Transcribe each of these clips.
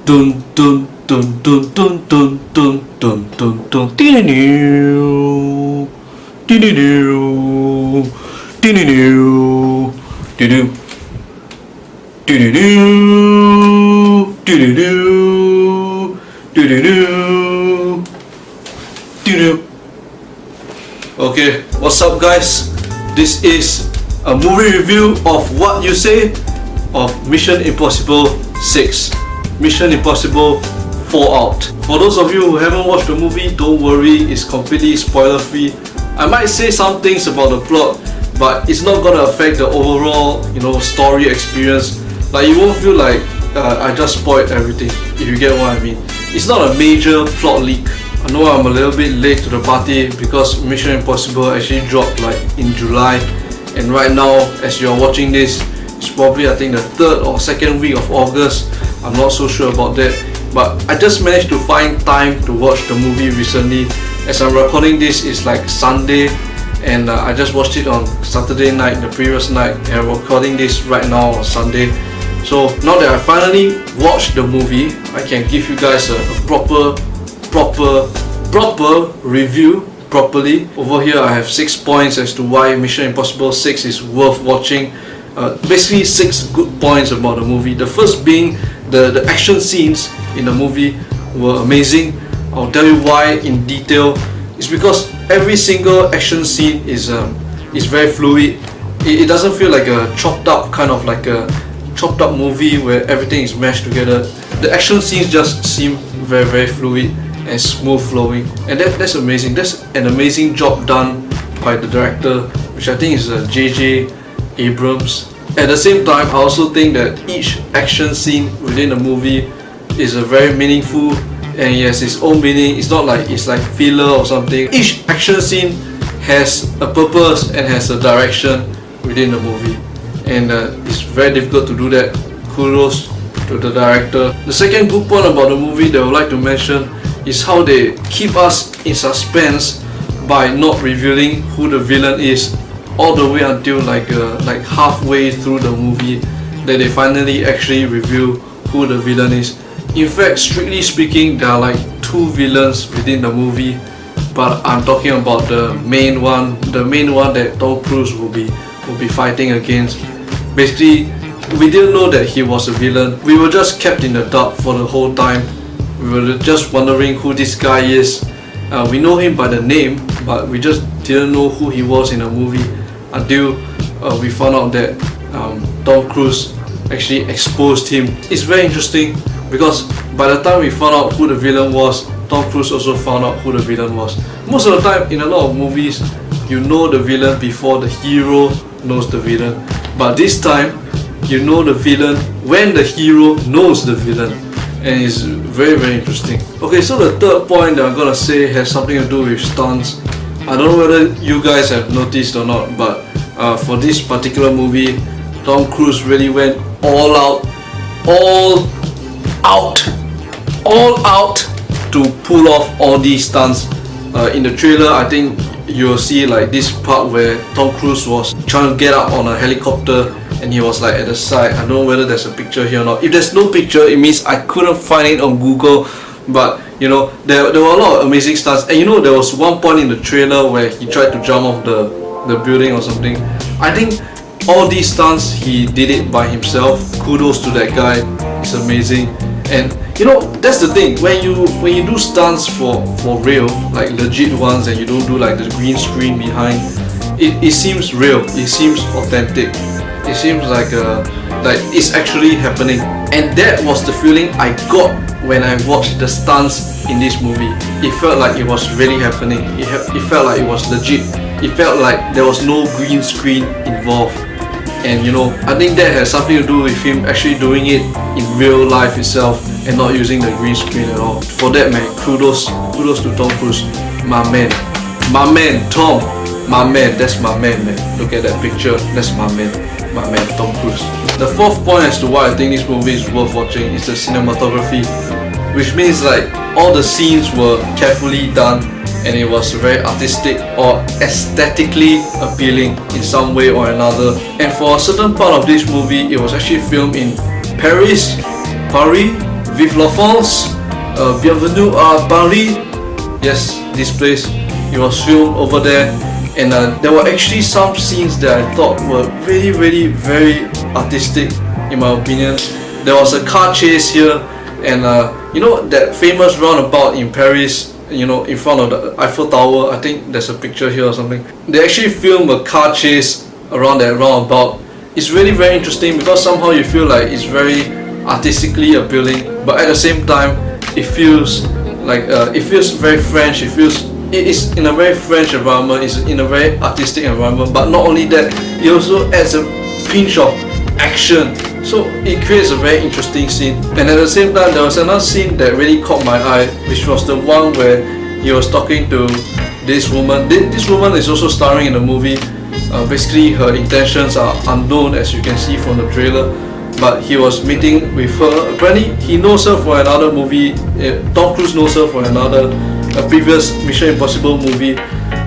Dun dun dun dun dun dun dun dun dun dun. Dee-dee-doo. Dee-dee-doo. Dee-dee-doo. Dee-doo. Dee-dee-doo. Dee-dee-doo. Dee-dee-doo. Dee-doo. Okay, what's up guys? This is a movie review of What You Say of Mission Impossible 6. Mission Impossible Fallout. For those of you who haven't watched the movie, don't worry, it's completely spoiler free. I might say some things about the plot, but it's not gonna affect the overall, story experience. Like you won't feel like I just spoiled everything, if you get what I mean. It's not a major plot leak. I know I'm a little bit late to the party because Mission Impossible actually dropped like in July, and right now as you're watching this, it's probably I think the 3rd or 2nd week of August. I'm not so sure about that, but I just managed to find time to watch the movie recently. As I'm recording this, it's like Sunday, and I just watched it on Saturday night, the previous night, and I'm recording this right now on Sunday. So now that I finally watched the movie, I can give you guys a proper review properly. Over here I have 6 points as to why Mission Impossible 6 is worth watching. Basically 6 good points about the movie. The first being the action scenes in the movie were amazing. I'll tell you why in detail. It's because every single action scene is very fluid. It doesn't feel like a chopped up movie where everything is mashed together. The action scenes just seem very fluid and smooth flowing, and that's amazing. That's an amazing job done by the director, which I think is J.J. Abrams. At the same time, I also think that each action scene within the movie is a very meaningful, and it has its own meaning. It's not like it's like filler or something. Each action scene has a purpose and has a direction within the movie, and it's very difficult to do that. Kudos to the director. The second good point about the movie that I would like to mention is how they keep us in suspense by not revealing who the villain is all the way until like halfway through the movie, that they finally actually reveal who the villain is. In fact, strictly speaking, there are like 2 villains within the movie, but I'm talking about the main one that Tom Cruise will be fighting against. Basically, we didn't know that he was a villain. We were just kept in the dark for the whole time. We were just wondering who this guy is. We know him by the name, but we just didn't know who he was in the movie until we found out that Tom Cruise actually exposed him. It's very interesting because by the time we found out who the villain was, Tom Cruise also found out who the villain was. Most of the time in a lot of movies, you know the villain before the hero knows the villain, but this time you know the villain when the hero knows the villain, and it's very interesting. Okay, so the third point that I'm gonna say has something to do with stunts. I don't know whether you guys have noticed or not, but for this particular movie, Tom Cruise really went all out to pull off all these stunts. In the trailer, I think you'll see like this part where Tom Cruise was trying to get up on a helicopter and he was like at the side. I don't know whether there's a picture here or not. If there's no picture, it means I couldn't find it on Google, but there were a lot of amazing stunts. And there was one point in the trailer where he tried to jump off the building or something. I think all these stunts he did it by himself. Kudos to that guy. It's amazing. And that's the thing, when you do stunts for real, like legit ones, and you don't do like the green screen behind, it seems real, it seems authentic, it seems like it's actually happening. And that was the feeling I got when I watched the stunts in this movie. It felt like it was really happening. It felt like it was legit. It felt like there was no green screen involved. And I think that has something to do with him actually doing it in real life itself and not using the green screen at all. For that, man, kudos to Tom Cruise, my man, Tom, my man, that's my man. Look at that picture, that's my man, Tom Cruise. The fourth point as to why I think this movie is worth watching is the cinematography, which means like all the scenes were carefully done and it was very artistic or aesthetically appealing in some way or another. And for a certain part of this movie, it was actually filmed in Paris, Vive la France, Bienvenue à Paris. Yes, this place, it was filmed over there, and there were actually some scenes that I thought were really, really, very artistic, in my opinion. There was a car chase here, and you know that famous roundabout in Paris, you know, in front of the Eiffel Tower. I think there's a picture here or something. They actually filmed a car chase around that roundabout. It's really very interesting because somehow you feel like it's very artistically appealing, but at the same time it feels like it feels very French. It is in a very French environment. It's in a very artistic environment. But not only that, it also adds a pinch of action. So it creates a very interesting scene. And at the same time, there was another scene that really caught my eye, which was the one where he was talking to this woman. This woman is also starring in the movie. Basically, her intentions are unknown, as you can see from the trailer. But he was meeting with her. Apparently, he knows her for another movie. Tom Cruise knows her for a previous Mission Impossible movie.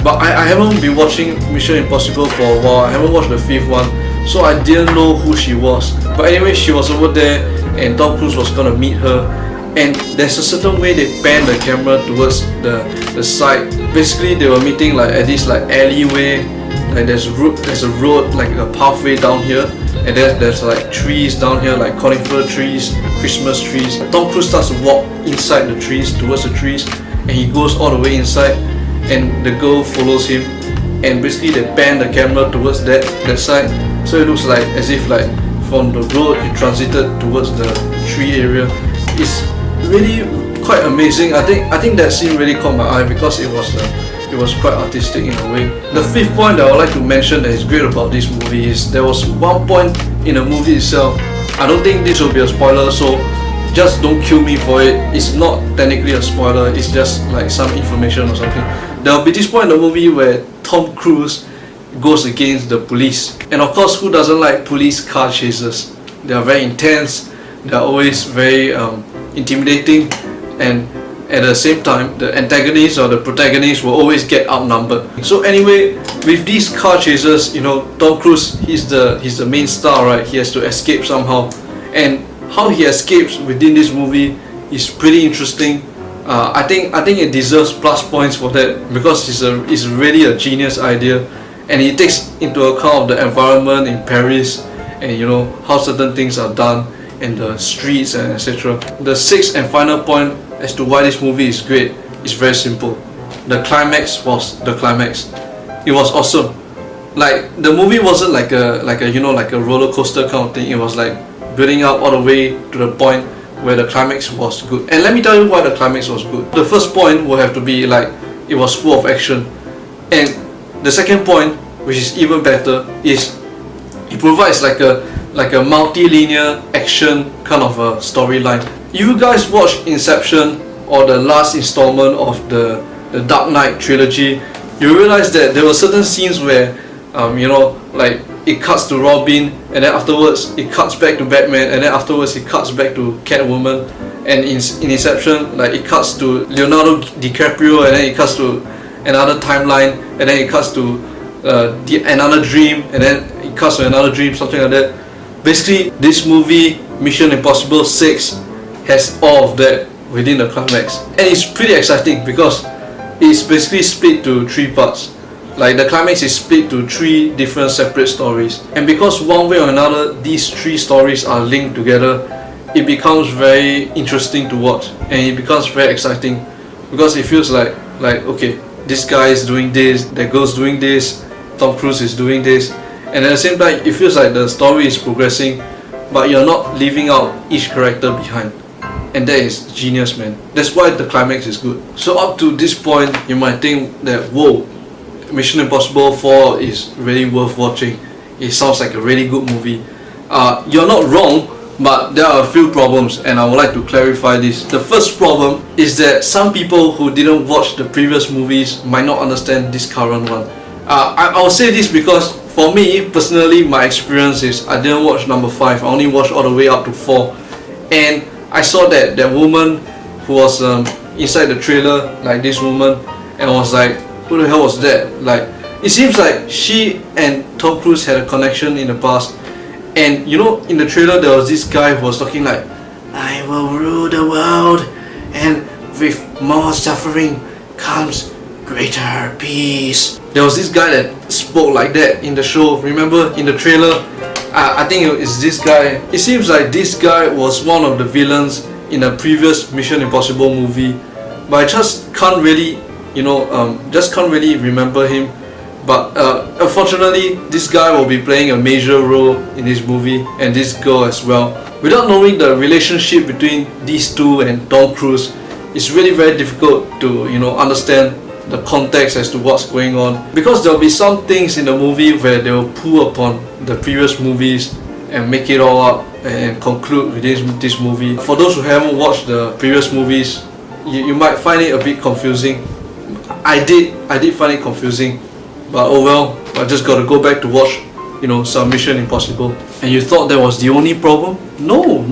But I haven't been watching Mission Impossible for a while. I haven't watched the 5th one, so I didn't know who she was. But anyway, she was over there, and Tom Cruise was gonna meet her. And there's a certain way they pan the camera towards the side. Basically, they were meeting like at this like alleyway. Like there's a road, like a pathway down here, and there's like trees down here, like conifer trees, Christmas trees. Tom Cruise starts to walk inside the trees, towards the trees, and he goes all the way inside, and the girl follows him, and basically they pan the camera towards that side, so it looks like as if like from the road it transited towards the tree area. It's really quite amazing. I think that scene really caught my eye because it was quite artistic in a way. The 5th point that I would like to mention that is great about this movie is there was one point in the movie itself. I don't think this will be a spoiler, so just don't kill me for it. It's not technically a spoiler, it's just like some information or something. There will be this point in the movie where Tom Cruise goes against the police. And of course, who doesn't like police car chases? They are very intense, they are always very intimidating, and at the same time, the antagonist or the protagonist will always get outnumbered. So anyway, with these car chases, you know, Tom Cruise, he's the main star, right? He has to escape somehow, and how he escapes within this movie is pretty interesting. I think it deserves plus points for that because it's really a genius idea, and it takes into account the environment in Paris and you know how certain things are done in the streets and etc. The 6th and final point as to why this movie is great is very simple. The climax was the climax. It was awesome. Like the movie wasn't like a you know like a roller coaster kind of thing. It was like building up all the way to the point where the climax was good. And let me tell you why the climax was good. The first point will have to be like it was full of action. And the second point, which is even better, is it provides like a multi-linear action kind of a storyline. If you guys watch Inception or the last installment of the Dark Knight trilogy, you realize that there were certain scenes where you know, like it cuts to Robin, and then afterwards it cuts back to Batman, and then afterwards it cuts back to Catwoman. And in Inception, like it cuts to Leonardo DiCaprio, and then it cuts to another timeline, and then it cuts to another dream, and then it cuts to another dream, something like that. Basically, this movie, Mission Impossible 6, has all of that within the climax. And it's pretty exciting because it's basically split to 3 parts. Like the climax is split to 3 different separate stories. And because one way or another, these 3 stories are linked together, it becomes very interesting to watch. And it becomes very exciting because it feels like okay, this guy is doing this, that girl's doing this, Tom Cruise is doing this. And at the same time, it feels like the story is progressing, but you're not leaving out each character behind. And that is genius, man. That's why the climax is good. So up to this point, you might think that, whoa, Mission Impossible 4 is really worth watching. It sounds like a really good movie. You're not wrong, but there are a few problems, and I would like to clarify this. The first problem is that some people who didn't watch the previous movies might not understand this current one. I'll say this because for me, personally, my experience is I didn't watch number 5, I only watched all the way up to 4. And I saw that woman who was inside the trailer, like this woman, and I was like, who the hell was that? Like, it seems like she and Tom Cruise had a connection in the past. And you know, in the trailer there was this guy who was talking like, I will rule the world, and with more suffering comes greater peace. There was this guy that spoke like that in the show. Remember in the trailer? I think it's this guy. It seems like this guy was one of the villains in a previous Mission Impossible movie, but I just can't really, just can't really remember him. But unfortunately, this guy will be playing a major role in this movie, and this girl as well. Without knowing the relationship between these two and Tom Cruise, it's really very difficult to understand the context as to what's going on, because there'll be some things in the movie where they'll pull upon the previous movies and make it all up and conclude with this movie. For those who haven't watched the previous movies, you might find it a bit confusing. I did find it confusing, but oh well, I just gotta go back to watch some Mission Impossible. And you thought that was the only problem? No,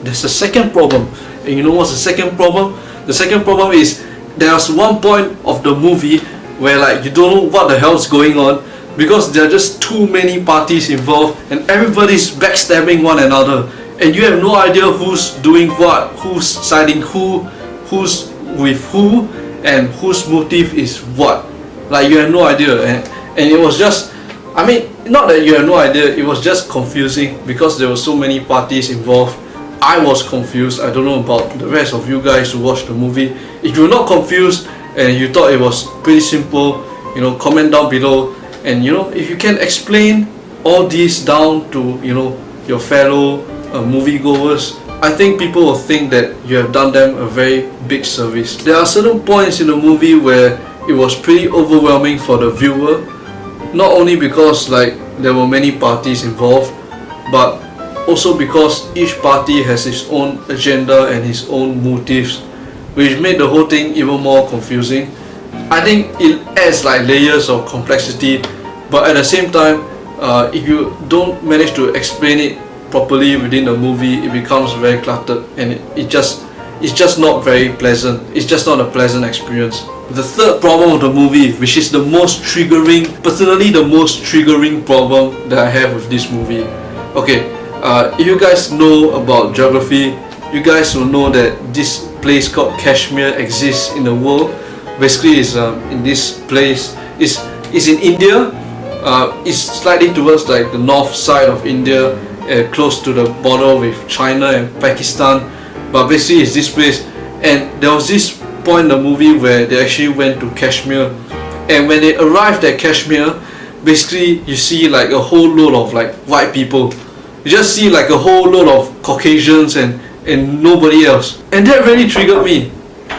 there's a second problem. And you know what's the second problem? The second problem is there's one point of the movie where like you don't know what the hell's going on, because there are just too many parties involved and everybody's backstabbing one another, and you have no idea who's doing what, who's siding who's with who, and whose motive is what. Like you have no idea, and it was just, I mean, not that you have no idea, it was just confusing because there were so many parties involved. I was confused. I don't know about the rest of you guys who watched the movie. If you're not confused and you thought it was pretty simple, comment down below. And if you can explain all this down to your fellow moviegoers, I think people will think that you have done them a very big service. There are certain points in the movie where it was pretty overwhelming for the viewer, not only because like there were many parties involved, but also because each party has its own agenda and its own motives, which made the whole thing even more confusing. I think it adds like layers of complexity, but at the same time, if you don't manage to explain it properly within the movie, it becomes very cluttered, and it's just not very pleasant. It's just not a pleasant experience. The third problem of the movie, which is the most triggering, personally the most triggering problem that I have with this movie. Okay, if you guys know about geography, you guys will know that this place called Kashmir exists in the world. Basically, it's in this place. It's in India. It's slightly towards like the north side of India, close to the border with China and Pakistan. But basically, it's this place. And there was this point in the movie where they actually went to Kashmir. And when they arrived at Kashmir, basically you see like a whole load of like white people. You just see like a whole load of Caucasians and nobody else. And that really triggered me.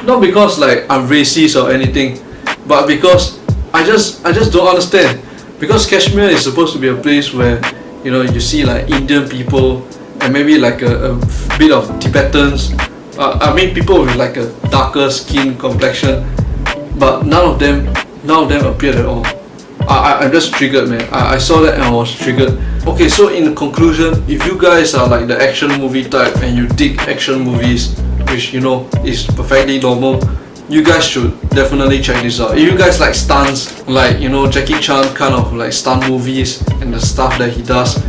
Not because like I'm racist or anything, but because I just don't understand. Because Kashmir is supposed to be a place where you see like Indian people and maybe like a bit of Tibetans. I mean people with like a darker skin complexion, but none of them appeared at all. I'm just triggered, man. I saw that and I was triggered. Okay, so in conclusion, if you guys are like the action movie type and you dig action movies, which is perfectly normal, you guys should definitely check this out. If you guys like stunts, like Jackie Chan kind of like stunt movies and the stuff that he does,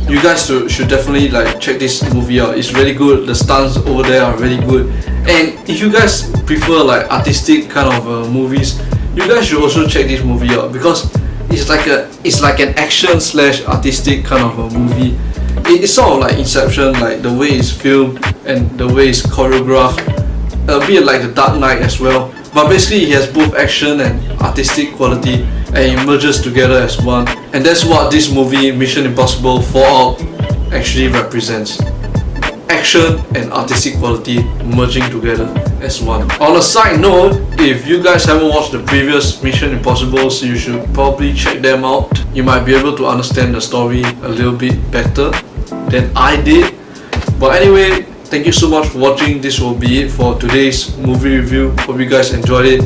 you guys should definitely like check this movie out. It's really good. The stunts over there are really good. And if you guys prefer like artistic kind of movies, you guys should also check this movie out, because it's like an action / artistic kind of a movie. It's sort of like Inception, like the way it's filmed and the way it's choreographed, a bit like The Dark Knight as well. But basically it has both action and artistic quality, and it merges together as one. And that's what this movie Mission Impossible Fallout actually represents. Action and artistic quality merging together as one. On a side note, if you guys haven't watched the previous Mission Impossibles, you should probably check them out. You might be able to understand the story a little bit better than I did. But anyway, thank you so much for watching. This will be it for today's movie review. Hope you guys enjoyed it.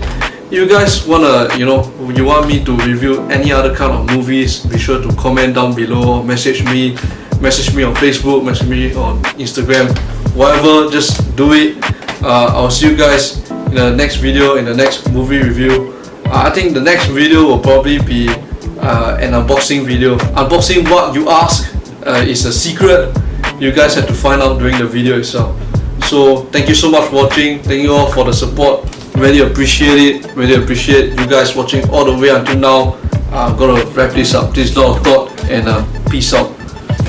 If you guys wanna, you want me to review any other kind of movies, be sure to comment down below, message me on Facebook, message me on Instagram, whatever, just do it. I'll see you guys in the next video, in the next movie review. I think the next video will probably be an unboxing video. Unboxing what you ask is a secret. You guys have to find out during the video itself. So thank you so much for watching. Thank you all for the support. Really appreciate it. Really appreciate you guys watching all the way until now. I'm gonna wrap this up. This is Lord of God, and peace out.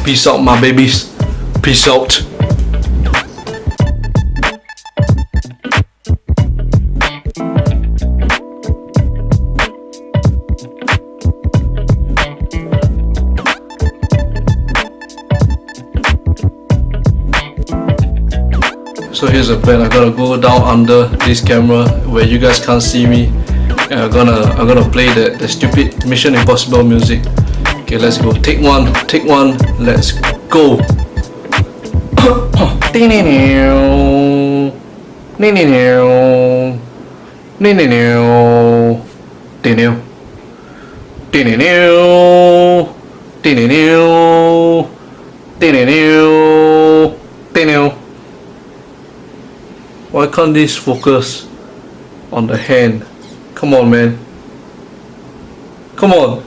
Peace out, my babies. Peace out. So here's the plan. I'm gonna go down under this camera where you guys can't see me, and I'm gonna play the stupid Mission Impossible music. Okay, let's go. Take one. Let's go. Why can't this focus on the hand? Come on, man. Come on.